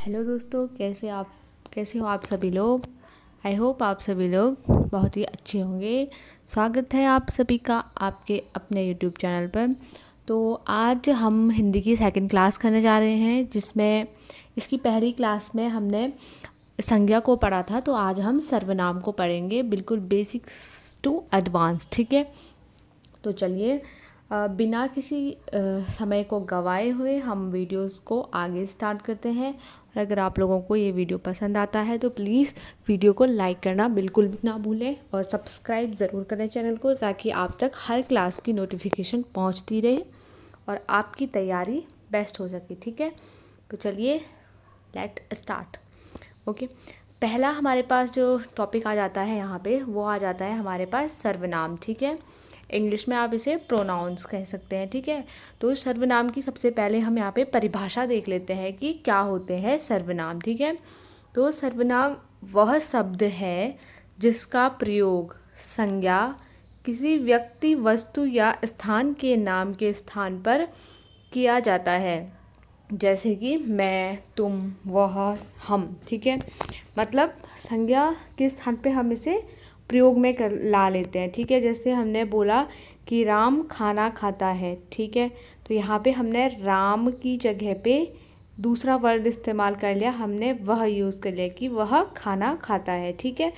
Hello दोस्तों, कैसे हो आप सभी लोग। आई होप आप सभी लोग बहुत ही अच्छे होंगे। स्वागत है आप सभी का आपके अपने यूट्यूब चैनल पर। तो आज हम हिंदी की सेकंड क्लास करने जा रहे हैं, जिसमें इसकी पहली क्लास में हमने संज्ञा को पढ़ा था। तो आज हम सर्वनाम को पढ़ेंगे, बिल्कुल बेसिक्स टू एडवांस। ठीक है, तो चलिए बिना किसी समय को गवाए हुए हम वीडियोस को आगे स्टार्ट करते हैं। और अगर आप लोगों को ये वीडियो पसंद आता है तो प्लीज़ वीडियो को लाइक करना बिल्कुल भी ना भूलें और सब्सक्राइब ज़रूर करें चैनल को, ताकि आप तक हर क्लास की नोटिफिकेशन पहुंचती रहे और आपकी तैयारी बेस्ट हो सके। ठीक है, तो चलिए लेट स्टार्ट। ओके, पहला हमारे पास जो टॉपिक आ जाता है यहाँ पे, वो आ जाता है हमारे पास सर्वनाम। ठीक है, इंग्लिश में आप इसे प्रोनाउंस कह सकते हैं। ठीक है, तो सर्वनाम की सबसे पहले हम यहाँ पे परिभाषा देख लेते हैं कि क्या होते हैं सर्वनाम। ठीक है, तो सर्वनाम वह शब्द है जिसका प्रयोग संज्ञा किसी व्यक्ति, वस्तु या स्थान के नाम के स्थान पर किया जाता है, जैसे कि मैं, तुम, वह, हम। ठीक है, मतलब संज्ञा के स्थान पे हम इसे प्रयोग में ला लेते हैं। ठीक है, जैसे हमने बोला कि राम खाना खाता है। ठीक है, तो यहाँ पे हमने राम की जगह पे दूसरा वर्ड इस्तेमाल कर लिया, हमने वह यूज़ कर लिया कि वह खाना खाता है। ठीक है,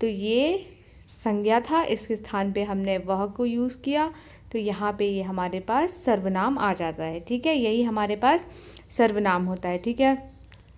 तो ये संज्ञा था, इसके स्थान पे हमने वह को यूज़ किया, तो यहाँ पे ये हमारे पास सर्वनाम आ जाता है। ठीक है, यही हमारे पास सर्वनाम होता है। ठीक है,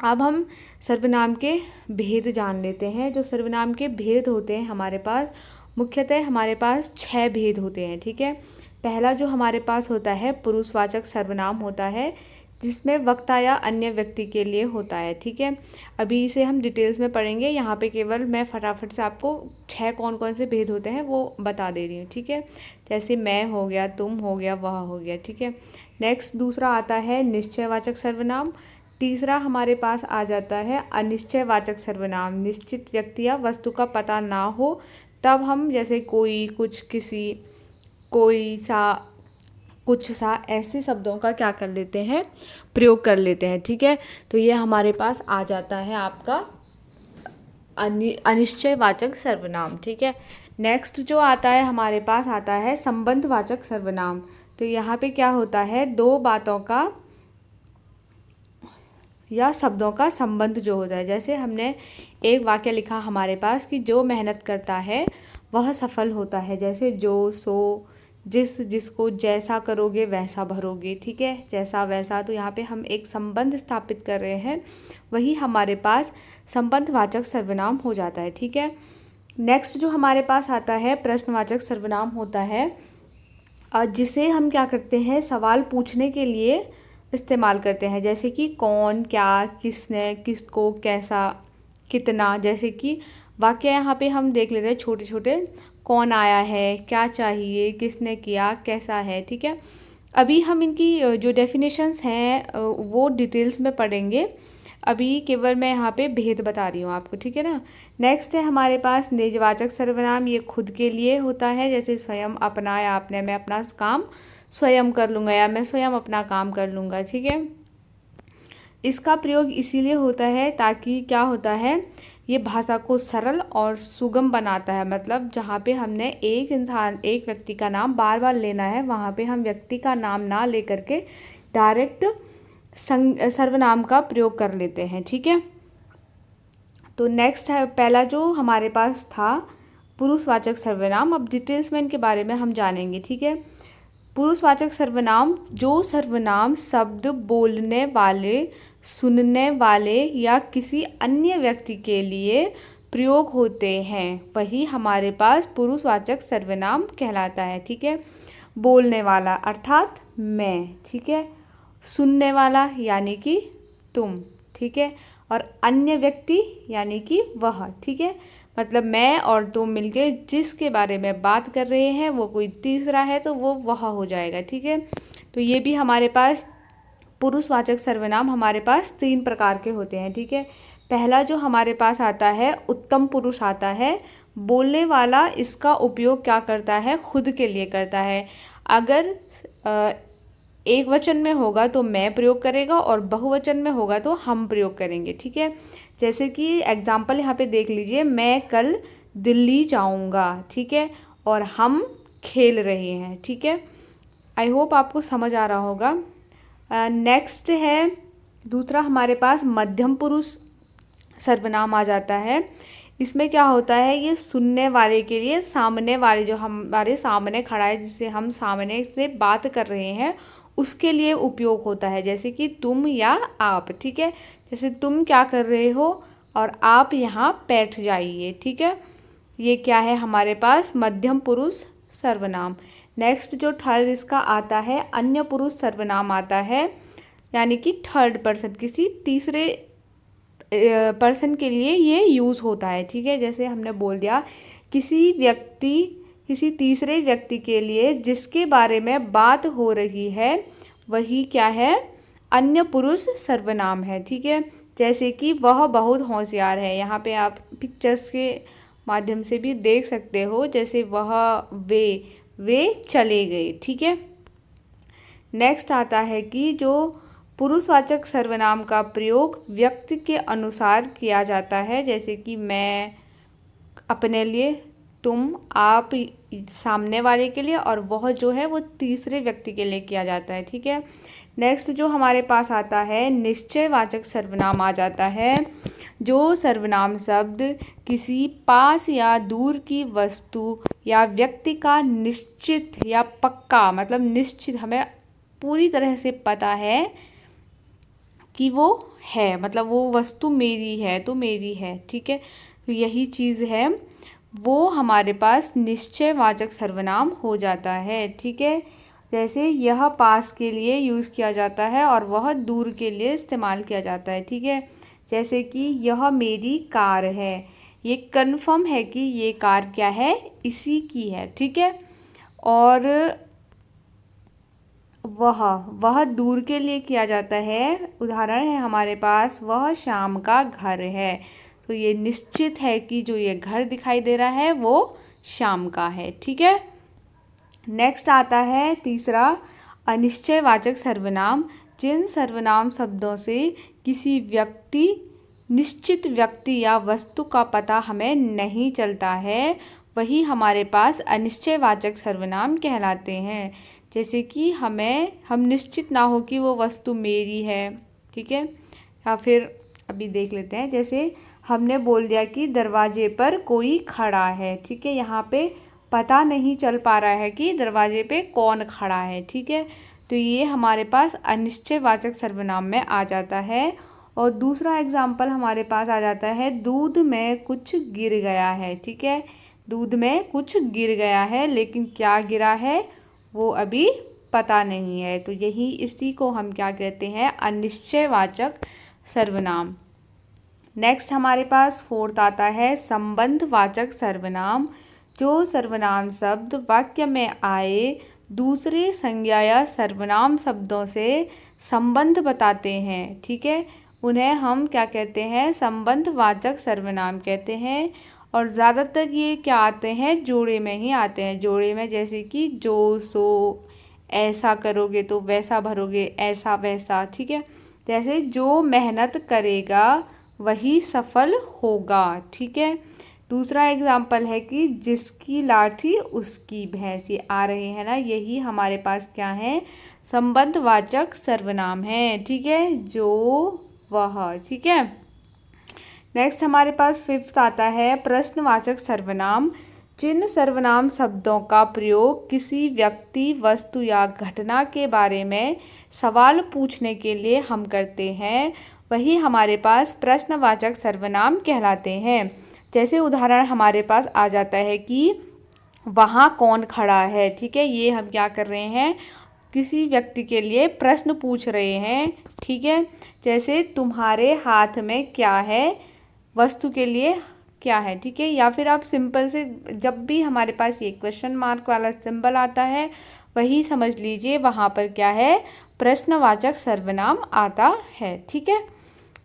अब हम सर्वनाम के भेद जान लेते हैं। जो सर्वनाम के भेद होते हैं हमारे पास, मुख्यतः हमारे पास 6 भेद होते हैं। ठीक है, पहला जो हमारे पास होता है पुरुषवाचक सर्वनाम होता है, जिसमें वक्ता या अन्य व्यक्ति के लिए होता है। ठीक है, अभी इसे हम डिटेल्स में पढ़ेंगे, यहाँ पे केवल मैं फटाफट से आपको 6 कौन कौन से भेद होते हैं वो बता दे रही हूँ। ठीक है, जैसे मैं हो गया, तुम हो गया, वह हो गया। ठीक है, नेक्स्ट दूसरा आता है निश्चयवाचक सर्वनाम। तीसरा हमारे पास आ जाता है अनिश्चयवाचक सर्वनाम। निश्चित व्यक्ति या वस्तु का पता ना हो तब हम, जैसे कोई, कुछ, किसी, कोई, सा, कुछ सा, ऐसे शब्दों का क्या कर लेते हैं, प्रयोग कर लेते हैं। ठीक है, तो ये हमारे पास आ जाता है आपका अनिश्चयवाचक सर्वनाम। ठीक है, नेक्स्ट जो आता है हमारे पास आता है संबंधवाचक सर्वनाम। तो यहाँ पे क्या होता है, दो बातों का या शब्दों का संबंध जो होता है। जैसे हमने एक वाक्य लिखा हमारे पास कि जो मेहनत करता है वह सफल होता है, जैसे जो, सो, जिस, जिसको, जैसा करोगे वैसा भरोगे। ठीक है, जैसा वैसा, तो यहाँ पे हम एक संबंध स्थापित कर रहे हैं, वही हमारे पास संबंधवाचक सर्वनाम हो जाता है। ठीक है, नेक्स्ट जो हमारे पास आता है प्रश्नवाचक सर्वनाम होता है, जिसे हम क्या करते हैं, सवाल पूछने के लिए इस्तेमाल करते हैं, जैसे कि कौन, क्या, किसने, किसको, कैसा, कितना। जैसे कि वाक्य यहाँ पे हम देख लेते हैं छोटे छोटे, कौन आया है, क्या चाहिए, किसने किया, कैसा है। ठीक है, अभी हम इनकी जो डेफिनेशंस हैं वो डिटेल्स में पढ़ेंगे, अभी केवल मैं यहाँ पे भेद बता रही हूँ आपको। ठीक है ना, नेक्स्ट है हमारे पास निजवाचक सर्वनाम। ये खुद के लिए होता है, जैसे स्वयं, अपना या अपने, मैं अपना काम स्वयं कर लूँगा या मैं स्वयं अपना काम कर लूँगा। ठीक है, इसका प्रयोग इसीलिए होता है ताकि क्या होता है, ये भाषा को सरल और सुगम बनाता है। मतलब जहाँ पे हमने एक इंसान, एक व्यक्ति का नाम बार बार लेना है, वहाँ पे हम व्यक्ति का नाम ना लेकर के डायरेक्ट सर्वनाम का प्रयोग कर लेते हैं। ठीक है, तो नेक्स्ट है पहला जो हमारे पास था पुरुषवाचक सर्वनाम। अब डिटेल्स में इनके बारे में हम जानेंगे। ठीक है, पुरुषवाचक सर्वनाम, जो सर्वनाम शब्द बोलने वाले, सुनने वाले या किसी अन्य व्यक्ति के लिए प्रयोग होते हैं, वही हमारे पास पुरुषवाचक सर्वनाम कहलाता है। ठीक है, बोलने वाला अर्थात मैं। ठीक है, सुनने वाला यानी कि तुम। ठीक है, और अन्य व्यक्ति यानी कि वह। ठीक है, मतलब मैं और तुम मिलके जिसके बारे में बात कर रहे हैं वो कोई तीसरा है तो वो वह हो जाएगा। ठीक है, तो ये भी हमारे पास पुरुषवाचक सर्वनाम हमारे पास 3 प्रकार के होते हैं। ठीक है, पहला जो हमारे पास आता है उत्तम पुरुष आता है। बोलने वाला इसका उपयोग क्या करता है, खुद के लिए करता है। अगर एक वचन में होगा तो मैं प्रयोग करेगा और बहुवचन में होगा तो हम प्रयोग करेंगे। ठीक है, जैसे कि एग्जाम्पल यहाँ पे देख लीजिए, मैं कल दिल्ली जाऊँगा। ठीक है, और हम खेल रहे हैं। ठीक है, आई होप आपको समझ आ रहा होगा। नेक्स्ट है दूसरा, हमारे पास मध्यम पुरुष सर्वनाम आ जाता है। इसमें क्या होता है, ये सुनने वाले के लिए, सामने वाले जो हमारे सामने खड़ा है, जिससे हम सामने से बात कर रहे हैं, उसके लिए उपयोग होता है। जैसे कि तुम या आप। ठीक है, जैसे तुम क्या कर रहे हो और आप यहाँ बैठ जाइए। ठीक है, ये क्या है हमारे पास मध्यम पुरुष सर्वनाम। नेक्स्ट जो थर्ड इसका आता है, अन्य पुरुष सर्वनाम आता है, यानी कि थर्ड पर्सन, किसी तीसरे पर्सन के लिए ये यूज़ होता है। ठीक है, जैसे हमने बोल दिया किसी तीसरे व्यक्ति के लिए जिसके बारे में बात हो रही है, वही क्या है, अन्य पुरुष सर्वनाम है। ठीक है, जैसे कि वह बहुत होशियार है। यहाँ पे आप पिक्चर्स के माध्यम से भी देख सकते हो, जैसे वह, वे चले गए। ठीक है, नेक्स्ट आता है कि जो पुरुषवाचक सर्वनाम का प्रयोग व्यक्ति के अनुसार किया जाता है, जैसे कि मैं अपने लिए, तुम, आप सामने वाले के लिए, और वह जो है वो तीसरे व्यक्ति के लिए किया जाता है। ठीक है, नेक्स्ट जो हमारे पास आता है, निश्चयवाचक सर्वनाम आ जाता है। जो सर्वनाम शब्द किसी पास या दूर की वस्तु या व्यक्ति का निश्चित या पक्का, मतलब निश्चित, हमें पूरी तरह से पता है कि वो है, मतलब वो वस्तु मेरी है तो मेरी है। ठीक है, तो यही चीज़ है, वो हमारे पास निश्चयवाचक सर्वनाम हो जाता है। ठीक है, जैसे यह पास के लिए यूज़ किया जाता है और वह दूर के लिए इस्तेमाल किया जाता है। ठीक है, जैसे कि यह मेरी कार है, ये कन्फर्म है कि ये कार क्या है, इसी की है। ठीक है, और वह दूर के लिए किया जाता है। उदाहरण है हमारे पास, वह शाम का घर है, तो ये निश्चित है कि जो ये घर दिखाई दे रहा है वो शाम का है। ठीक है, नेक्स्ट आता है तीसरा, अनिश्चयवाचक सर्वनाम। जिन सर्वनाम शब्दों से किसी निश्चित व्यक्ति या वस्तु का पता हमें नहीं चलता है, वही हमारे पास अनिश्चयवाचक सर्वनाम कहलाते हैं। जैसे कि हम निश्चित ना हो कि वो वस्तु मेरी है। ठीक है, या फिर अभी देख लेते हैं, जैसे हमने बोल दिया कि दरवाजे पर कोई खड़ा है। ठीक है, यहाँ पे पता नहीं चल पा रहा है कि दरवाजे पे कौन खड़ा है। ठीक है, तो ये हमारे पास अनिश्चयवाचक सर्वनाम में आ जाता है। और दूसरा एग्जाम्पल हमारे पास आ जाता है, दूध में कुछ गिर गया है। ठीक है, दूध में कुछ गिर गया है, लेकिन क्या गिरा है वो अभी पता नहीं है, तो इसी को हम क्या कहते हैं, अनिश्चयवाचक सर्वनाम। नेक्स्ट हमारे पास फोर्थ आता है, संबंधवाचक सर्वनाम। जो सर्वनाम शब्द वाक्य में आए दूसरे संज्ञा या सर्वनाम शब्दों से संबंध बताते हैं। ठीक है, उन्हें हम क्या कहते हैं, संबंधवाचक सर्वनाम कहते हैं। और ज़्यादातर ये क्या आते हैं, जोड़े में ही आते हैं। जोड़े में जैसे कि जो, सो, ऐसा करोगे तो वैसा भरोगे, ऐसा वैसा। ठीक है, जैसे जो मेहनत करेगा वही सफल होगा। ठीक है, दूसरा एग्जाम्पल है कि जिसकी लाठी उसकी भैंस, ये आ रहे हैं ना, यही हमारे पास क्या है, संबंधवाचक सर्वनाम है। ठीक है, जो, वह। ठीक है, नेक्स्ट हमारे पास फिफ्थ आता है, प्रश्नवाचक सर्वनाम। जिन सर्वनाम शब्दों का प्रयोग किसी व्यक्ति, वस्तु या घटना के बारे में सवाल पूछने के लिए हम करते हैं, वही हमारे पास प्रश्नवाचक सर्वनाम कहलाते हैं। जैसे उदाहरण हमारे पास आ जाता है कि वहाँ कौन खड़ा है। ठीक है, ये हम क्या कर रहे हैं, किसी व्यक्ति के लिए प्रश्न पूछ रहे हैं। ठीक है, जैसे तुम्हारे हाथ में क्या है, वस्तु के लिए क्या है। ठीक है, या फिर आप सिंपल से, जब भी हमारे पास ये क्वेश्चन मार्क वाला सिंबल आता है, वही समझ लीजिए वहाँ पर क्या है, प्रश्नवाचक सर्वनाम आता है। ठीक है,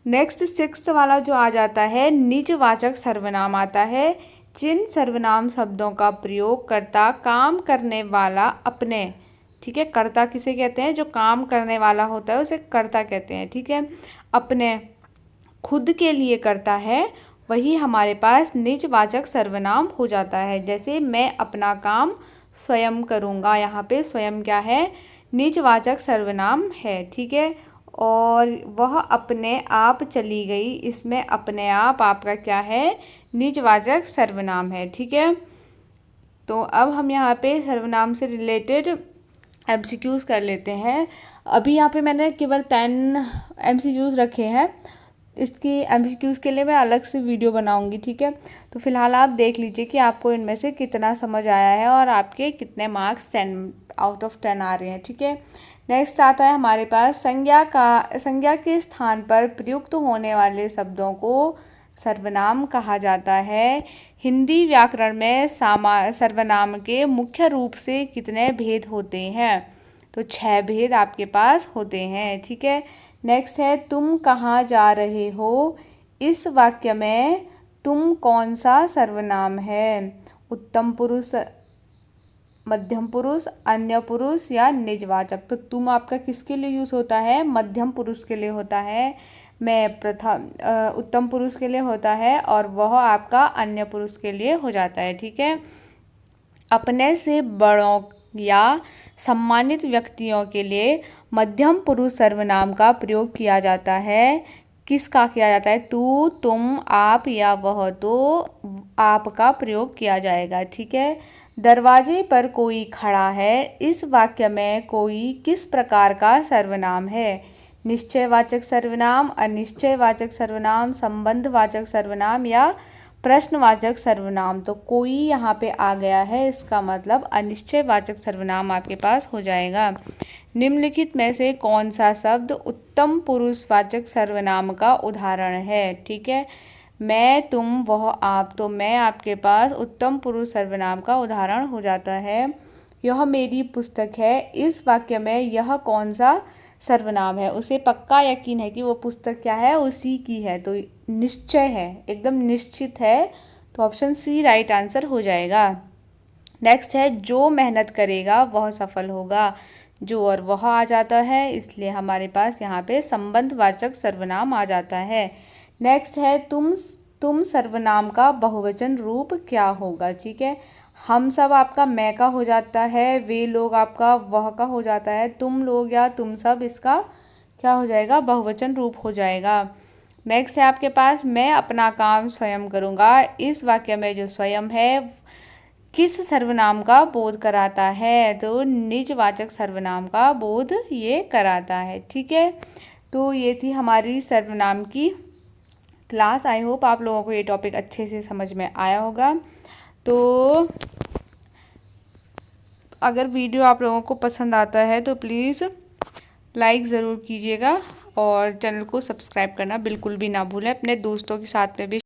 नेक्स्ट सिक्स्थ वाला जो आ जाता है, निजवाचक सर्वनाम आता है। जिन सर्वनाम शब्दों का प्रयोग करता काम करने वाला अपने ठीक है। कर्ता किसे कहते हैं? जो काम करने वाला होता है उसे कर्ता कहते हैं, ठीक है। अपने खुद के लिए करता है वही हमारे पास निजवाचक सर्वनाम हो जाता है। जैसे मैं अपना काम स्वयं करूँगा, यहाँ पे स्वयं क्या है? निजवाचक सर्वनाम है, ठीक है। और वह अपने आप चली गई, इसमें अपने आप आपका क्या है? निजवाचक सर्वनाम है, ठीक है। तो अब हम यहाँ पे सर्वनाम से रिलेटेड MCQs कर लेते हैं। अभी यहाँ पे मैंने केवल 10 MCQs रखे हैं। इसकी MCQs के लिए मैं अलग से वीडियो बनाऊंगी, ठीक है। तो फिलहाल आप देख लीजिए कि आपको इनमें से कितना समझ आया है और आपके कितने मार्क्स 10 आउट ऑफ 10 आ रहे हैं, ठीक है। नेक्स्ट आता है हमारे पास संज्ञा के स्थान पर प्रयुक्त होने वाले शब्दों को सर्वनाम कहा जाता है। हिंदी व्याकरण में सर्वनाम के मुख्य रूप से कितने भेद होते हैं? तो 6 भेद आपके पास होते हैं, ठीक है। नेक्स्ट है तुम कहाँ जा रहे हो? इस वाक्य में तुम कौन सा सर्वनाम है? उत्तम पुरुष, मध्यम पुरुष, अन्य पुरुष या निजवाचक? तो तुम आपका किसके लिए यूज़ होता है? मध्यम पुरुष के लिए होता है। मैं प्रथम उत्तम पुरुष के लिए होता है और वह आपका अन्य पुरुष के लिए हो जाता है, ठीक है। अपने से बड़ों या सम्मानित व्यक्तियों के लिए मध्यम पुरुष सर्वनाम का प्रयोग किया जाता है। किसका किया जाता है? तू, तुम, आप या वह। तो आप का प्रयोग किया जाएगा, ठीक है। दरवाजे पर कोई खड़ा है, इस वाक्य में कोई किस प्रकार का सर्वनाम है? निश्चयवाचक सर्वनाम, अनिश्चयवाचक सर्वनाम, संबंधवाचक सर्वनाम या प्रश्नवाचक सर्वनाम? तो कोई यहाँ पे आ गया है, इसका मतलब अनिश्चयवाचक सर्वनाम आपके पास हो जाएगा। निम्नलिखित में से कौन सा शब्द उत्तम पुरुषवाचक सर्वनाम का उदाहरण है? ठीक है। मैं, तुम, वह, आप। तो मैं आपके पास उत्तम पुरुष सर्वनाम का उदाहरण हो जाता है। यह मेरी पुस्तक है, इस वाक्य में यह कौन सा सर्वनाम है? उसे पक्का यकीन है कि वो पुस्तक क्या है? उसी की है, तो निश्चय है, एकदम निश्चित है। तो ऑप्शन सी राइट आंसर हो जाएगा। नेक्स्ट है जो मेहनत करेगा वह सफल होगा। जो और वह आ जाता है, इसलिए हमारे पास यहाँ पे संबंधवाचक सर्वनाम आ जाता है। नेक्स्ट है तुम सर्वनाम का बहुवचन रूप क्या होगा? ठीक है। हम सब आपका मैं का हो जाता है, वे लोग आपका वह का हो जाता है, तुम लोग या तुम सब इसका क्या हो जाएगा? बहुवचन रूप हो जाएगा। नेक्स्ट है आपके पास मैं अपना काम स्वयं करूँगा। इस वाक्य में जो स्वयं है किस सर्वनाम का बोध कराता है? तो निजवाचक सर्वनाम का बोध ये कराता है। ठीक है, तो ये थी हमारी सर्वनाम की क्लास। आई होप आप लोगों को ये टॉपिक अच्छे से समझ में आया होगा। तो अगर वीडियो आप लोगों को पसंद आता है तो प्लीज़ लाइक ज़रूर कीजिएगा और चैनल को सब्सक्राइब करना बिल्कुल भी ना भूलें। अपने दोस्तों के साथ में भी